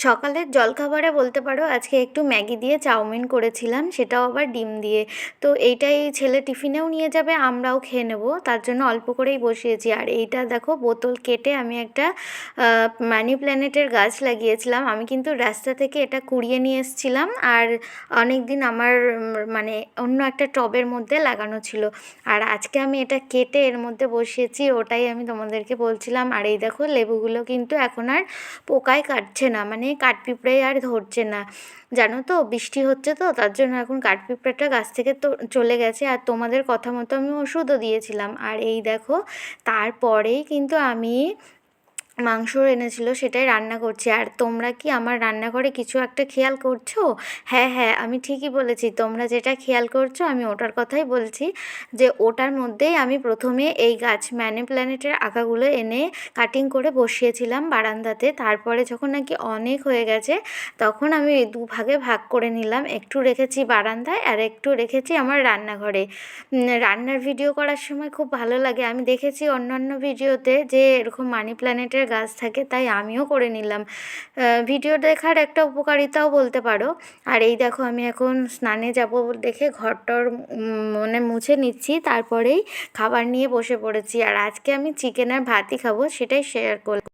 সকালের জলখাবারে বলতে পারো আজকে একটু ম্যাগি দিয়ে চাউমিন করেছিলাম, সেটাও আবার ডিম দিয়ে। তো এইটাই ছেলে টিফিনেও নিয়ে যাবে, আমরাও খেয়ে নেব, তার জন্য অল্প করেই বসিয়েছি। আর এইটা দেখো, বোতল কেটে আমি একটা মানি প্ল্যানেটের গাছ লাগিয়েছিলাম। আমি কিন্তু রাস্তা থেকে এটা কুড়িয়ে নিয়ে এসেছিলাম, আর অনেক দিন আমার মানে অন্য একটা টবের মধ্যে লাগানো ছিল। আর আজকে আমি এটা কেটে এর মধ্যে বসিয়েছি, ওটাই আমি তোমাদেরকে বলছিলাম। আর এই দেখো, লেবুগুলো কিন্তু এখন আর পোকায় কাটছে না, মানে কাঠপিঁপড়ে আর ধরছে না। জানো তো, বৃষ্টি হচ্ছে তো, তার জন্য এখন কাঠপিঁপড়েটা গাছ থেকে তো চলে গেছে। আর তোমাদের কথা মতো আমি ওষুধও দিয়েছিলাম। আর এই দেখো, তারপরেই কিন্তু আমি মাংস এনেছিল, সেটাই রান্না করছি। আর তোমরা কি আমার রান্নাঘরে কিছু একটা খেয়াল করছো? হ্যাঁ হ্যাঁ, আমি ঠিকই বলেছি, তোমরা যেটা খেয়াল করছো আমি ওটার কথাই বলছি। যে ওটার মধ্যেই আমি প্রথমে এই গাছ ম্যানি প্ল্যানেটের আগাগুলো এনে কাটিং করে বসিয়েছিলাম বারান্দাতে। তারপরে যখন নাকি অনেক হয়ে গেছে, তখন আমি দুভাগে ভাগ করে নিলাম, একটু রেখেছি বারান্দায় আর একটু রেখেছি আমার রান্নাঘরে। রান্নার ভিডিও করার সময় খুব ভালো লাগে। আমি দেখেছি অন্যান্য ভিডিওতে যে এরকম মানি প্ল্যানেটের গাছ থাকে, তাই আমিও করে নিলাম। ভিডিও দেখার একটা উপকারিতাও বলতে পারো। আর এই দেখো, আমি এখন স্নানে যাব দেখে ঘরটর মানে মুছে নিচ্ছি, তারপরেই খাবার নিয়ে বসে পড়েছি। আর আজকে আমি চিকেন আর ভাতই খাবো, সেটাই শেয়ার করলাম।